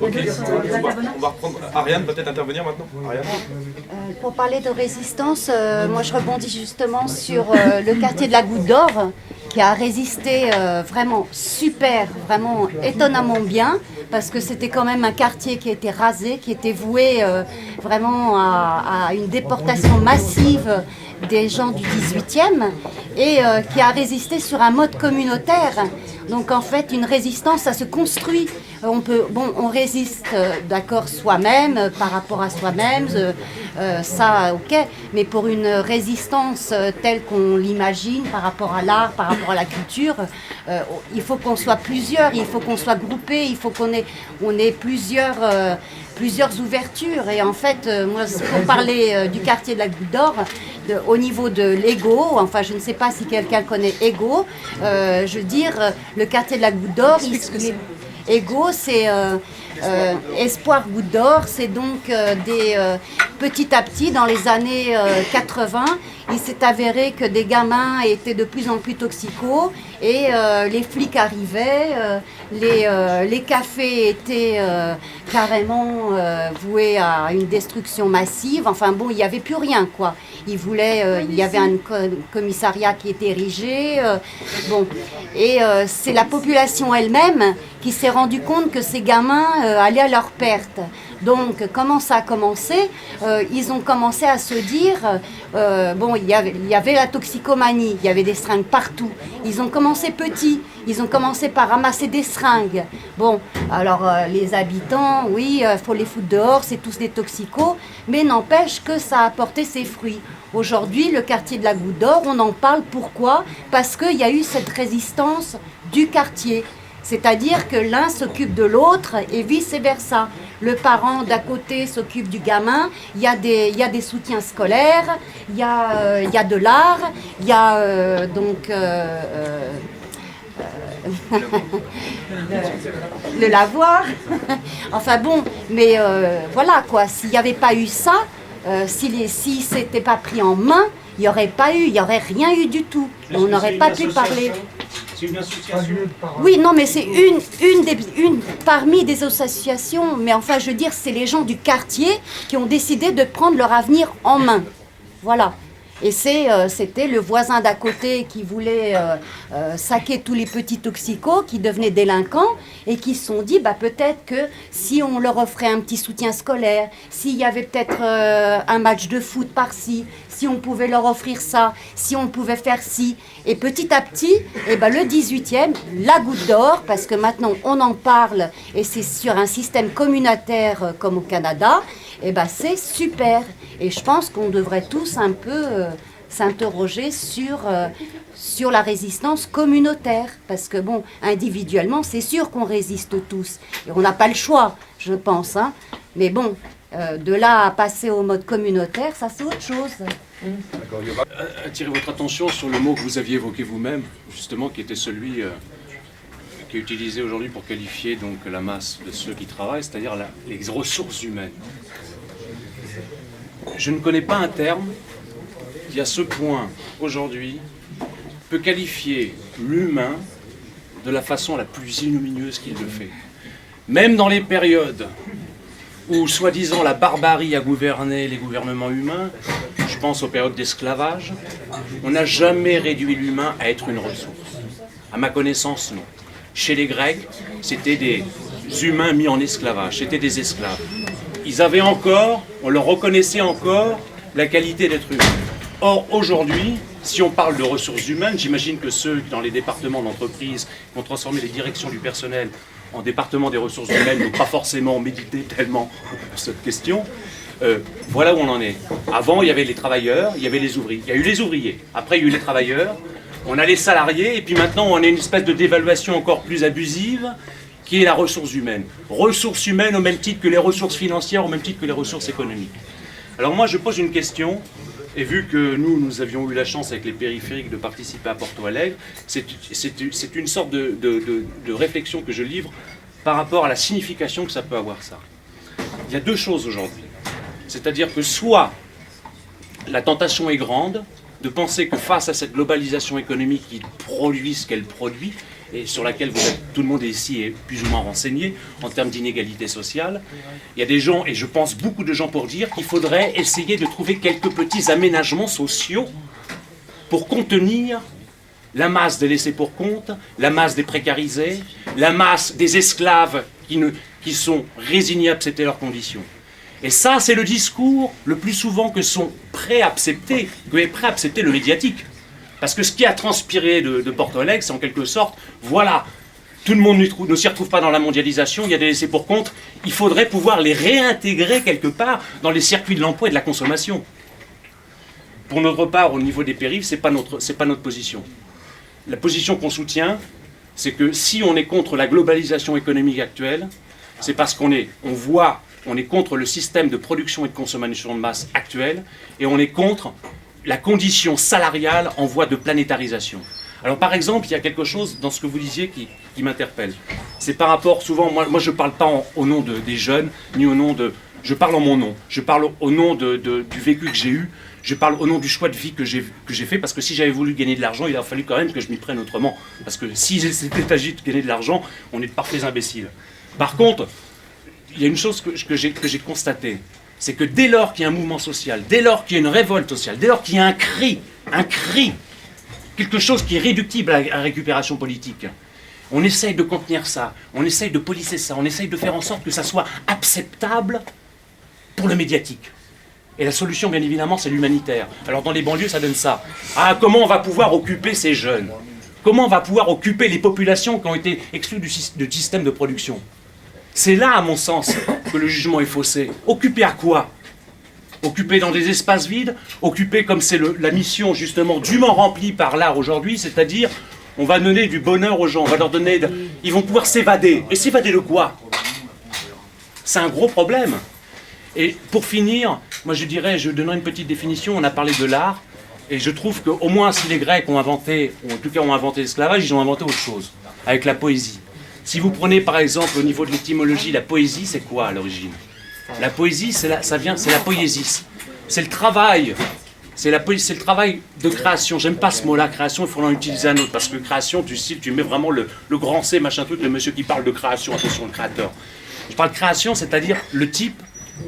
Ok, on va reprendre. Ariane, peut-être intervenir maintenant. Ariane. Pour parler de résistance, moi je rebondis justement sur le quartier de la Goutte d'Or qui a résisté vraiment super, vraiment étonnamment bien, parce que c'était quand même un quartier qui était rasé, qui était voué vraiment à une déportation massive des gens du 18e et qui a résisté sur un mode communautaire. Donc en fait, une résistance, ça se construit. On résiste, d'accord, soi-même, par rapport à soi-même, ça, ok. Mais pour une résistance telle qu'on l'imagine, par rapport à l'art, par rapport à la culture, il faut qu'on soit plusieurs, il faut qu'on soit groupés, il faut qu'on ait plusieurs ouvertures. Et en fait, moi, pour parler du quartier de la Goutte d'Or, au niveau de l'Ego, enfin je ne sais pas si quelqu'un connaît Ego, je veux dire, le quartier de la Goutte d'Or, Ego, c'est Espoir Goutte d'Or, c'est donc petit à petit, dans les années 80, il s'est avéré que des gamins étaient de plus en plus toxicos et les flics arrivaient, les cafés étaient carrément voués à une destruction massive. Enfin bon, il n'y avait plus rien, quoi. Il y avait un commissariat qui était érigé. Et c'est la population elle-même qui s'est rendu compte que ces gamins allaient à leur perte. Donc, comment ça a commencé? Ils ont commencé à se dire, il y avait la toxicomanie, il y avait des seringues partout. Ils ont commencé petits, ils ont commencé par ramasser des seringues. Bon, alors les habitants, oui, faut les foutre dehors, c'est tous des toxicos, mais n'empêche que ça a porté ses fruits. Aujourd'hui, le quartier de la Goutte d'Or, on en parle, pourquoi? Parce qu'il y a eu cette résistance du quartier. C'est-à-dire que l'un s'occupe de l'autre et vice-versa. Le parent d'à côté s'occupe du gamin, il y a des soutiens scolaires, il y a de l'art, il y a le lavoir. Enfin bon, mais voilà quoi, s'il n'y avait pas eu ça, si c'était pas pris en main, il n'y aurait rien eu du tout. On n'aurait pas pu parler. C'est une association. Oui, non, mais c'est une parmi des associations. Mais enfin, je veux dire, c'est les gens du quartier qui ont décidé de prendre leur avenir en main. Voilà. Et c'était le voisin d'à côté qui voulait saquer tous les petits toxicos qui devenaient délinquants et qui se sont dit, peut-être que si on leur offrait un petit soutien scolaire, s'il y avait peut-être un match de foot par-ci, si on pouvait leur offrir ça, si on pouvait faire ci. Et petit à petit, le 18e, la Goutte d'Or, parce que maintenant on en parle et c'est sur un système communautaire comme au Canada, c'est super. Et je pense qu'on devrait tous un peu s'interroger sur la résistance communautaire. Parce que bon, individuellement, c'est sûr qu'on résiste tous. Et on n'a pas le choix, je pense. Hein. Mais bon, de là à passer au mode communautaire, ça c'est autre chose. Attirer votre attention sur le mot que vous aviez évoqué vous-même, justement, qui était celui qui est utilisé aujourd'hui pour qualifier donc la masse de ceux qui travaillent, c'est-à-dire les ressources humaines. Je ne connais pas un terme qui, à ce point, aujourd'hui, peut qualifier l'humain de la façon la plus ignominieuse qu'il le fait. Même dans les périodes où, soi-disant, la barbarie a gouverné les gouvernements humains, je pense aux périodes d'esclavage, on n'a jamais réduit l'humain à être une ressource. À ma connaissance, non. Chez les Grecs, c'était des humains mis en esclavage, c'était des esclaves. Ils avaient encore, on leur reconnaissait encore la qualité d'être humain. Or, aujourd'hui, si on parle de ressources humaines, j'imagine que ceux dans les départements d'entreprise qui ont transformé les directions du personnel en département des ressources humaines n'ont pas forcément médité tellement cette question. Voilà où on en est. Avant, il y avait les travailleurs, il y avait les ouvriers. Il y a eu les ouvriers, après il y a eu les travailleurs, on a les salariés, et puis maintenant on a une espèce de dévaluation encore plus abusive, qui est la ressource humaine. Ressources humaines au même titre que les ressources financières, au même titre que les ressources économiques. Alors moi je pose une question, et vu que nous avions eu la chance avec les périphériques de participer à Porto Alegre, c'est une sorte de réflexion que je livre par rapport à la signification que ça peut avoir ça. Il y a deux choses aujourd'hui. C'est-à-dire que soit la tentation est grande de penser que face à cette globalisation économique qui produit ce qu'elle produit, et sur laquelle tout le monde ici est plus ou moins renseigné en termes d'inégalité sociale. Il y a des gens, et je pense beaucoup de gens pour dire qu'il faudrait essayer de trouver quelques petits aménagements sociaux pour contenir la masse des laissés pour compte, la masse des précarisés, la masse des esclaves qui sont résignés à accepter leurs conditions. Et ça, c'est le discours le plus souvent que est prêt à accepter le médiatique. Parce que ce qui a transpiré de Porto Alegre, c'est en quelque sorte, voilà, tout le monde ne s'y retrouve pas dans la mondialisation, il y a des laissés pour compte, il faudrait pouvoir les réintégrer quelque part dans les circuits de l'emploi et de la consommation. Pour notre part, au niveau des périphes, c'est pas notre position. La position qu'on soutient, c'est que si on est contre la globalisation économique actuelle, c'est parce qu'on est contre le système de production et de consommation de masse actuel, et on est contre la condition salariale en voie de planétarisation. Alors par exemple, il y a quelque chose dans ce que vous disiez qui m'interpelle. C'est par rapport, souvent, moi je ne parle pas au nom des jeunes, ni au nom de... Je parle en mon nom. Je parle au nom du vécu que j'ai eu. Je parle au nom du choix de vie que j'ai fait, parce que si j'avais voulu gagner de l'argent, il a fallu quand même que je m'y prenne autrement. Parce que si c'était agi de gagner de l'argent, on est de parfaits imbéciles. Par contre, il y a une chose que j'ai constatée, c'est que dès lors qu'il y a un mouvement social, dès lors qu'il y a une révolte sociale, dès lors qu'il y a un cri, quelque chose qui est réductible à la récupération politique, on essaye de contenir ça, on essaye de polisser ça, on essaye de faire en sorte que ça soit acceptable pour le médiatique. Et la solution, bien évidemment, c'est l'humanitaire. Alors dans les banlieues, ça donne ça. Ah, comment on va pouvoir occuper ces jeunes? Comment on va pouvoir occuper les populations qui ont été exclues du système de production? C'est là, à mon sens, que le jugement est faussé. Occuper à quoi? Occuper dans des espaces vides? Occuper comme c'est la mission, justement, dûment remplie par l'art aujourd'hui, c'est-à-dire, on va donner du bonheur aux gens, on va leur donner... Ils vont pouvoir s'évader. Et s'évader de quoi? C'est un gros problème. Et pour finir, moi je donnerai une petite définition, on a parlé de l'art, et je trouve qu'au moins si les Grecs ont inventé, ou en tout cas ont inventé l'esclavage, ils ont inventé autre chose, avec la poésie. Si vous prenez par exemple au niveau de l'étymologie, la poésie c'est quoi à l'origine? La poésie c'est la poésie, c'est le travail, c'est le travail de création. J'aime pas ce mot-là, création, il faut en utiliser un autre, parce que création, tu mets vraiment le grand C, machin truc, le monsieur qui parle de création, attention, le créateur. Je parle de création, c'est-à-dire le type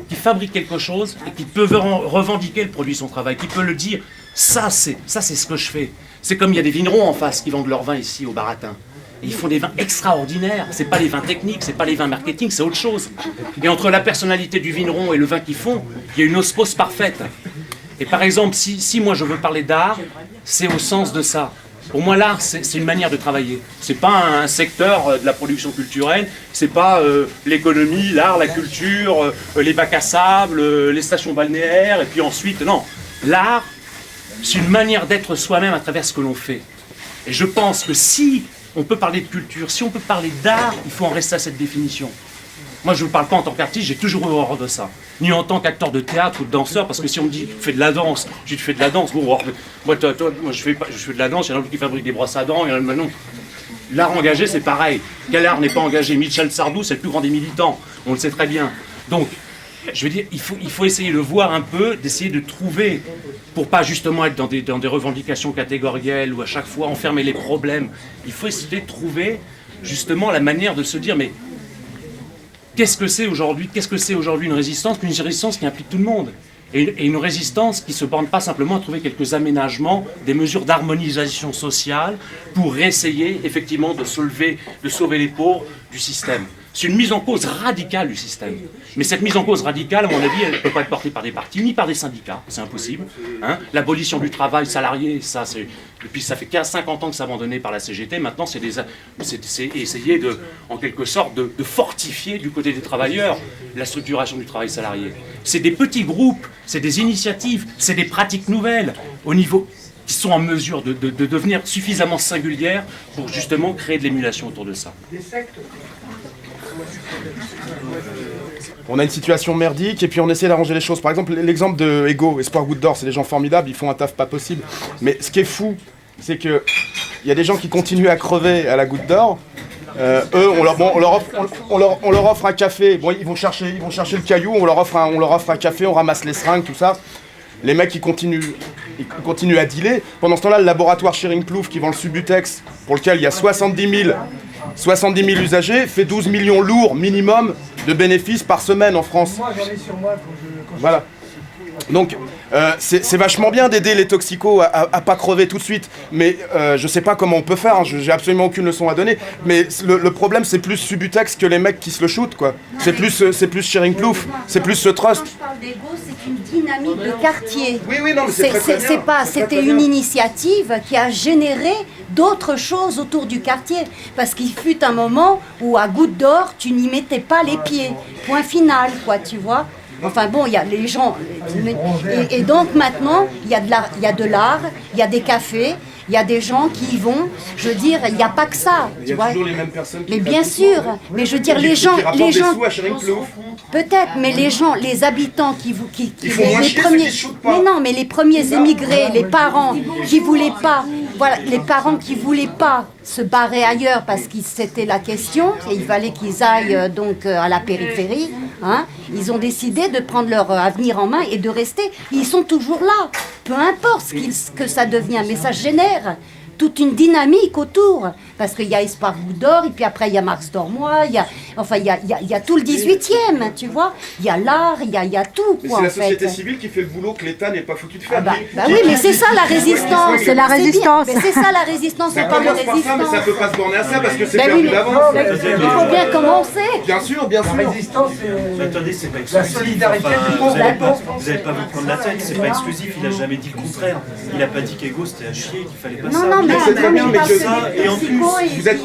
qui fabrique quelque chose et qui peut revendiquer le produit de son travail, qui peut le dire, ça c'est ce que je fais. C'est comme il y a des vignerons en face qui vendent leur vin ici au Baratin. Et ils font des vins extraordinaires, c'est pas les vins techniques, c'est pas les vins marketing, c'est autre chose. Et entre la personnalité du vigneron et le vin qu'ils font, il y a une osmose parfaite. Et par exemple, si moi je veux parler d'art, c'est au sens de ça. Pour moi, l'art, c'est une manière de travailler. C'est pas un secteur de la production culturelle, c'est pas l'économie, l'art, la culture, les bacs à sable, les stations balnéaires, et puis ensuite, non. L'art, c'est une manière d'être soi-même à travers ce que l'on fait. Et je pense que si on peut parler de culture, si on peut parler d'art, il faut en rester à cette définition. Moi, je ne parle pas en tant qu'artiste, j'ai toujours eu horreur de ça. Ni en tant qu'acteur de théâtre ou de danseur, parce que si on me dit « fais de la danse », je dis « fais de la danse ». Bon, moi je fais de la danse, il y en a d'autres qui fabriquent des brosses à dents, il y en a maintenant. L'art engagé, c'est pareil. Quel art n'est pas engagé? Michel Sardou, c'est le plus grand des militants, on le sait très bien. Donc, je veux dire, il faut essayer de voir un peu, d'essayer de trouver, pour pas justement être dans des revendications catégorielles ou à chaque fois enfermer les problèmes, il faut essayer de trouver justement la manière de se dire « mais qu'est-ce que c'est aujourd'hui une résistance? Une résistance qui implique tout le monde. Et une résistance qui ne se borne pas simplement à trouver quelques aménagements, des mesures d'harmonisation sociale pour essayer effectivement de sauver les pauvres du système. C'est une mise en cause radicale du système. Mais cette mise en cause radicale, à mon avis, elle ne peut pas être portée par des partis, ni par des syndicats, c'est impossible. Hein. L'abolition du travail salarié, ça c'est... Depuis ça fait 15-50 ans que c'est abandonné par la CGT, maintenant c'est essayer de, en quelque sorte de fortifier du côté des travailleurs la structuration du travail salarié. C'est des petits groupes, c'est des initiatives, c'est des pratiques nouvelles au niveau qui sont en mesure de devenir suffisamment singulières pour justement créer de l'émulation autour de ça. On a une situation merdique et puis on essaie d'arranger les choses. Par exemple, l'exemple de Ego, Espoir Goutte d'Or, c'est des gens formidables, ils font un taf pas possible. Mais ce qui est fou, c'est que il y a des gens qui continuent à crever à la Goutte d'Or. Eux, on leur offre un café. Bon, ils vont chercher le caillou, on leur offre un café, on ramasse les seringues, tout ça. Les mecs, ils continuent à dealer. Pendant ce temps-là, le laboratoire Schering-Plouffe qui vend le Subutex, pour lequel il y a 70 000 usagers, fait 12 millions lourds minimum de bénéfices par semaine en France. Moi, j'en ai sur moi Voilà. Donc, c'est vachement bien d'aider les toxicos à pas crever tout de suite. Mais je sais pas comment on peut faire, hein, j'ai absolument aucune leçon à donner. Mais le problème, c'est plus Subutex que les mecs qui se le shootent, quoi. C'est plus Schering-Plouffe, c'est plus ce trust. Quand je parle d'ego, c'est une dynamique de quartier. Oui, non, mais c'est très bien. C'était une initiative qui a généré d'autres choses autour du quartier. Parce qu'il fut un moment où à Goutte d'Or, tu n'y mettais pas les pieds. Point final, quoi, tu vois. Enfin bon, il y a les gens... Et donc maintenant, il y a de l'art, il y a des cafés, il y a des gens qui y vont. Je veux dire, il n'y a pas que ça. Il y a toujours les mêmes personnes qui... Mais bien sûr, mais je veux dire, les gens... Peut-être, mais les gens, les habitants qui les premiers, mais non, mais les premiers émigrés, les parents qui voulaient pas, voilà, les parents qui voulaient pas se barrer ailleurs parce que c'était la question, et il fallait qu'ils aillent donc à la périphérie, hein, ils ont décidé de prendre leur avenir en main et de rester. Ils sont toujours là, peu importe ce que ça devient, mais ça génère toute une dynamique autour, parce qu'il y a Espoir Goutte d'Or, et puis après il y a Marx Dormois, il y a tout le 18e, tu vois, il y a l'art, il y a tout, mais quoi, c'est la société civile qui fait le boulot que l'État n'est pas foutu de faire. Bah oui, mais c'est ça la résistance, c'est la résistance. Mais c'est ça la résistance, Ça on parle de commence par ça, mais ça résistance. peut pas se borner à ça, parce que c'est Ben perdu oui, d'avance. il faut bien commencer. Bien sûr, bien sûr. La résistance, Mais attendez, c'est pas la exclusif. solidarité Enfin, du vous pauvre. allez pas vous prendre la tête, c'est pas exclusif, il a jamais dit le contraire. Il a pas dit qu'Ego c'était à chier, qu'il fallait pas ça. Non, mais c'est très bien, mais parce que- que ça, les et en plus, toxicos,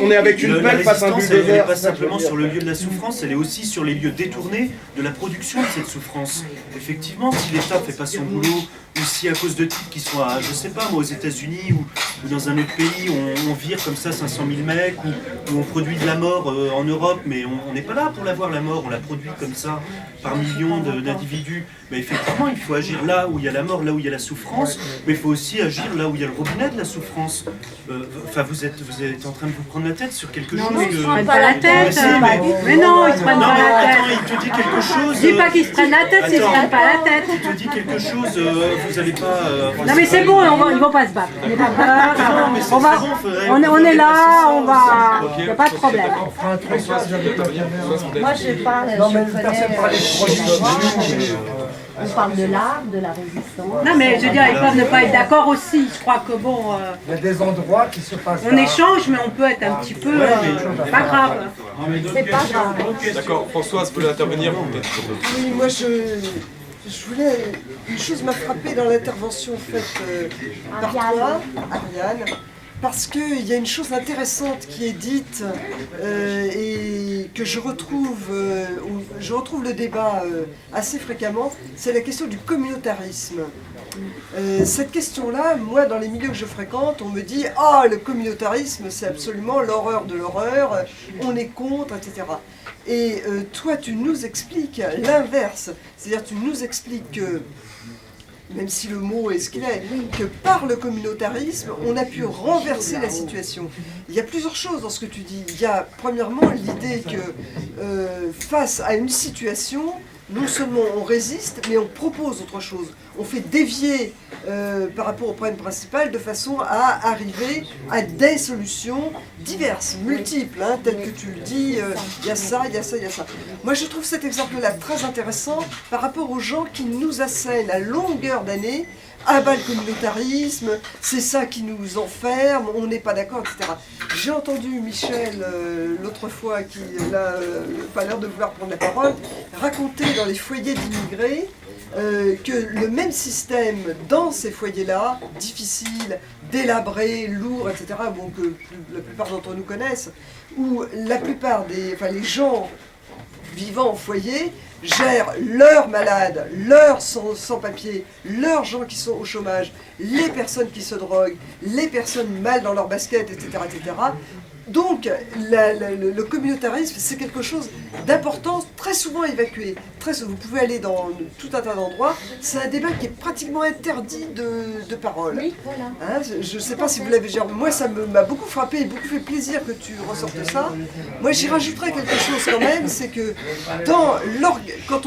On est avec une La pelle face à un résistance, elle n'est bulldozer. pas simplement sur le lieu de la souffrance, elle est aussi sur les lieux détournés de la production de cette souffrance. Effectivement, si l'État fait pas son boulot, ou si à cause de types qui sont à, je sais pas moi, aux États-Unis ou dans un autre pays, on vire comme ça 500 000 mecs, ou on produit de la mort en Europe, mais on n'est pas là pour l'avoir la mort, on la produit comme ça par millions d'individus. Mais effectivement, il faut agir là où il y a la mort, là où il y a la souffrance, mais il faut aussi agir là où il y a le robinet de la souffrance. Enfin, vous êtes en train de vous prendre la tête sur quelque chose mais que... je prends Pas la tête. Mais non, ils se prennent Non, pas mais la attends, tête. il te dit quelque chose. Je dis pas qu'ils se prennent la tête, s'ils se Attends. prennent pas la tête. Il te dit quelque chose, vous allez pas. Non mais c'est bon, ils vont pas se battre. N'aie pas peur. mais c'est On va, bon, faudrait- on est là, on va. Ok. Y a pas de problème. On fera un truc, ça, j'avais pas bien. Moi je parle, Non, mais je personne connais, parlait de production. on parle de l'art, de la résistance. Non mais je veux dire, ils peuvent ne pas être d'accord aussi. Je crois que bon, Il y a des endroits qui se passent. on échange, mais on peut être un petit peu. Pas grave. C'est pas grave. D'accord, Françoise, vous voulez intervenir peut-être? Oui, moi je voulais. Une chose m'a frappée dans l'intervention faite par toi, Ariane, parce qu'il y a une chose intéressante qui est dite et que je retrouve le débat assez fréquemment, c'est la question du communautarisme. Cette question-là, moi, dans les milieux que je fréquente, on me dit « Ah, le communautarisme, c'est absolument l'horreur de l'horreur, on est contre, etc. » Et toi, tu nous expliques l'inverse. C'est-à-dire, tu nous expliques que, même si le mot est ce qu'il est, que par le communautarisme, on a pu renverser la situation. Il y a plusieurs choses dans ce que tu dis. Il y a, premièrement, l'idée que face à une situation, non seulement on résiste, mais on propose autre chose. On fait dévier par rapport au problème principal de façon à arriver à des solutions diverses, multiples, hein, telles que tu le dis, il y a ça, il y a ça, il y a ça. Moi je trouve cet exemple-là très intéressant par rapport aux gens qui nous assènent à longueur d'année. Ah bah le communautarisme, c'est ça qui nous enferme, on n'est pas d'accord, etc. J'ai entendu Michel l'autre fois, qui n'a pas l'air de vouloir prendre la parole, raconter dans les foyers d'immigrés que le même système dans ces foyers-là, difficiles, délabrés, lourds, etc., bon, que la plupart d'entre nous connaissent, où la plupart les gens vivant en foyer gèrent leurs malades, leurs sans-papiers, leurs gens qui sont au chômage, les personnes qui se droguent, les personnes mal dans leur basket, etc., etc., Donc, le communautarisme, c'est quelque chose d'important, très souvent évacué. Vous pouvez aller dans tout un tas d'endroits. C'est un débat qui est pratiquement interdit de parole. Oui, voilà. Hein, je ne sais pas si vous l'avez déjà... Moi, ça m'a beaucoup frappé et beaucoup fait plaisir que tu ressortes ça. Moi, j'y rajouterais quelque chose quand même, c'est que quand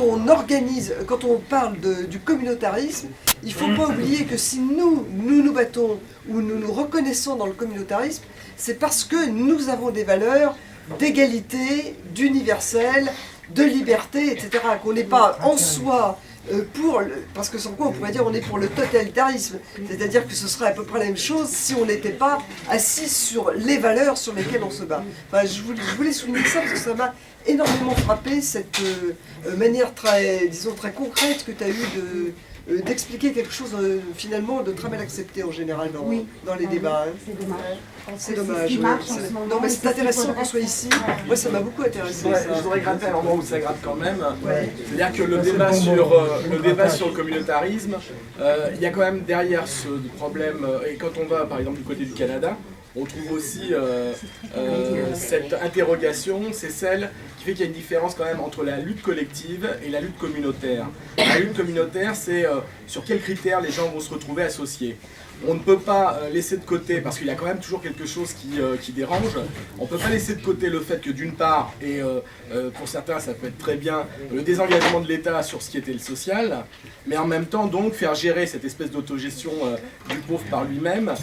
on parle du communautarisme, il ne faut pas oublier que si nous nous battons ou nous nous reconnaissons dans le communautarisme, c'est parce que nous avons des valeurs d'égalité, d'universel, de liberté, etc. Qu'on n'est pas en soi parce que sans quoi on pourrait dire on est pour le totalitarisme. C'est-à-dire que ce serait à peu près la même chose si on n'était pas assis sur les valeurs sur lesquelles on se bat. Enfin, je voulais souligner ça parce que ça m'a énormément frappé, cette manière très concrète que tu as eue d'expliquer quelque chose finalement de très mal accepté en général dans les débats. Hein. C'est dommage. C'est dommage. Ce qui marche en ce moment, non mais et c'est c'est ce qu'il intéressant faudrait qu'on soit ici. Moi ça m'a beaucoup intéressé. Je voudrais gratter à l'endroit où ça gratte quand même. Ouais. C'est-à-dire que le débat sur le communautarisme, il y a quand même derrière ce problème, et quand on va par exemple du côté du Canada, on trouve aussi cette interrogation, c'est celle qui fait qu'il y a une différence quand même entre la lutte collective et la lutte communautaire. La lutte communautaire, c'est sur quels critères les gens vont se retrouver associés. On ne peut pas laisser de côté, parce qu'il y a quand même toujours quelque chose qui dérange, on ne peut pas laisser de côté le fait que d'une part, et pour certains ça peut être très bien, le désengagement de l'État sur ce qui était le social, mais en même temps donc faire gérer cette espèce d'autogestion du pauvre par lui-même,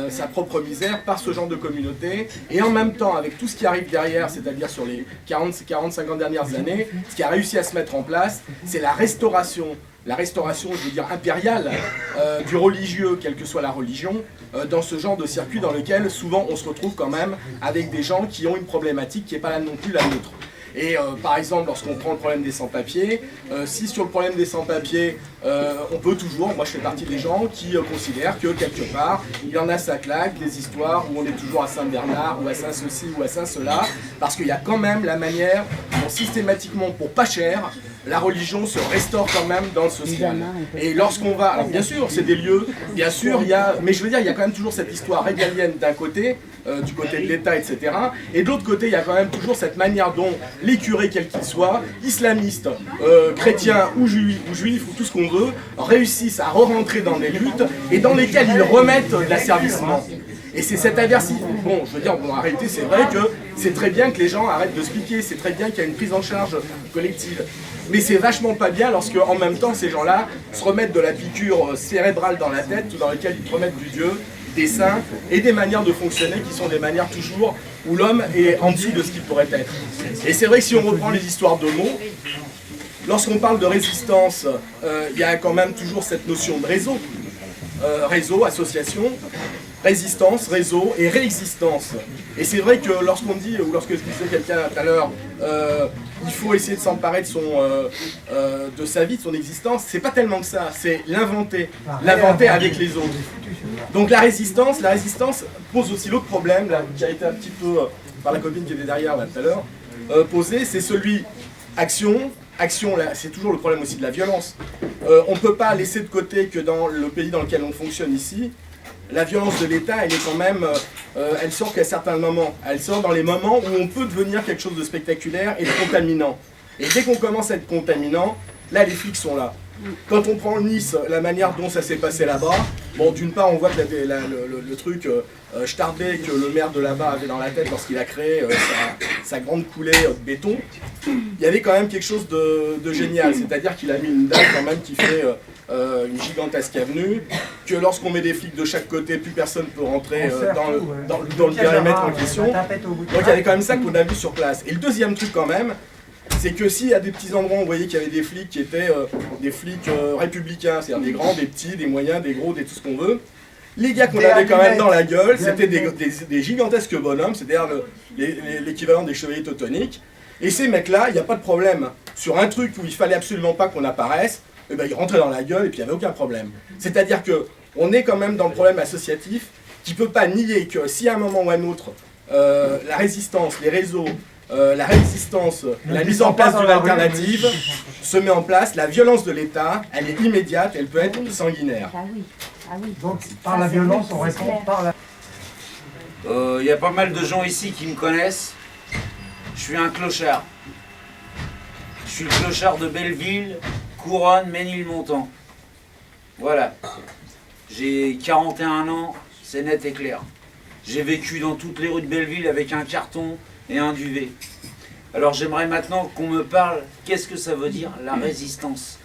sa propre misère, par ce genre de communauté, et en même temps avec tout ce qui arrive derrière, c'est-à-dire sur les 40-50 dernières années, ce qui a réussi à se mettre en place, c'est la restauration, je veux dire impériale, du religieux, quelle que soit la religion, dans ce genre de circuit dans lequel souvent on se retrouve quand même avec des gens qui ont une problématique qui n'est pas là non plus la nôtre. Et par exemple, lorsqu'on prend le problème des sans-papiers, si sur le problème des sans-papiers, on peut toujours, moi je fais partie des gens qui considèrent que quelque part, il y en a ça claque, des histoires où on est toujours à Saint-Bernard, ou à Saint-Ceci, ou à Saint-Cela, parce qu'il y a quand même la manière dont systématiquement, pour pas cher, la religion se restaure quand même dans le social. Et lorsqu'on va, alors bien sûr, c'est des lieux, bien sûr, mais je veux dire, il y a quand même toujours cette histoire régalienne d'un côté, du côté de l'État, etc. Et de l'autre côté, il y a quand même toujours cette manière dont les curés, quels qu'ils soient, islamistes, chrétiens ou juifs, ou tout ce qu'on veut, réussissent à re-rentrer dans des luttes et dans lesquelles ils remettent de l'asservissement. Et c'est cette aversive. Bon, je veux dire, en réalité, c'est vrai que c'est très bien que les gens arrêtent de se piquer, c'est très bien qu'il y a une prise en charge collective. Mais c'est vachement pas bien lorsque, en même temps, ces gens-là se remettent de la piqûre cérébrale dans la tête, dans laquelle ils te remettent du Dieu, des saints et des manières de fonctionner qui sont des manières toujours où l'homme est en dessous de ce qu'il pourrait être. Et c'est vrai que si on reprend les histoires de mots, lorsqu'on parle de résistance, il y a quand même toujours cette notion de réseau. Réseau, association, résistance, réseau et réexistence. Et c'est vrai que lorsqu'on dit, ou lorsque je disais quelqu'un tout à l'heure, il faut essayer de s'emparer de sa vie, de son existence, c'est pas tellement que ça, c'est l'inventer avec les autres. Donc la résistance pose aussi l'autre problème, là, qui a été un petit peu, par la copine qui était derrière là tout à l'heure, posé, c'est celui action, là, c'est toujours le problème aussi de la violence. On ne peut pas laisser de côté que dans le pays dans lequel on fonctionne ici, la violence de l'État, elle est quand même, elle sort qu'à certains moments. Elle sort dans les moments où on peut devenir quelque chose de spectaculaire et de contaminant. Et dès qu'on commence à être contaminant, là les flics sont là. Quand on prend Nice, la manière dont ça s'est passé là-bas, bon, d'une part on voit que le truc Starbé que le maire de là-bas avait dans la tête lorsqu'il a créé sa grande coulée de béton, il y avait quand même quelque chose de génial, c'est-à-dire qu'il a mis une dalle quand même qui fait une gigantesque avenue, que lorsqu'on met des flics de chaque côté, plus personne ne peut rentrer dans le périmètre en question. Donc il y avait quand même ça qu'on a vu sur place. Et le deuxième truc quand même, c'est que s'il y a des petits endroits où vous voyez qu'il y avait des flics qui étaient des flics républicains, c'est-à-dire des grands, des petits, des moyens, des gros, des tout ce qu'on veut, les gars qu'on avait quand même dans la gueule, c'était des gigantesques bonhommes, c'est-à-dire l'équivalent des chevaliers teutoniques. Et ces mecs-là, il n'y a pas de problème. Sur un truc où il fallait absolument pas qu'on apparaisse, eh ben, ils rentraient dans la gueule et puis il n'y avait aucun problème. C'est-à-dire qu'on est quand même dans le problème associatif qui ne peut pas nier que si à un moment ou à un autre, la résistance, les réseaux, la résistance, la mise en place d'une alternative se met en place, la violence de l'État, elle est immédiate, elle peut être sanguinaire. Ah oui. Donc par la violence, on répond par la... Il y a pas mal de gens ici qui me connaissent. Je suis un clochard. Je suis le clochard de Belleville, Couronne, Ménilmontant. Voilà. J'ai 41 ans, c'est net et clair. J'ai vécu dans toutes les rues de Belleville avec un carton et un duvet. Alors j'aimerais maintenant qu'on me parle, qu'est-ce que ça veut dire la résistance?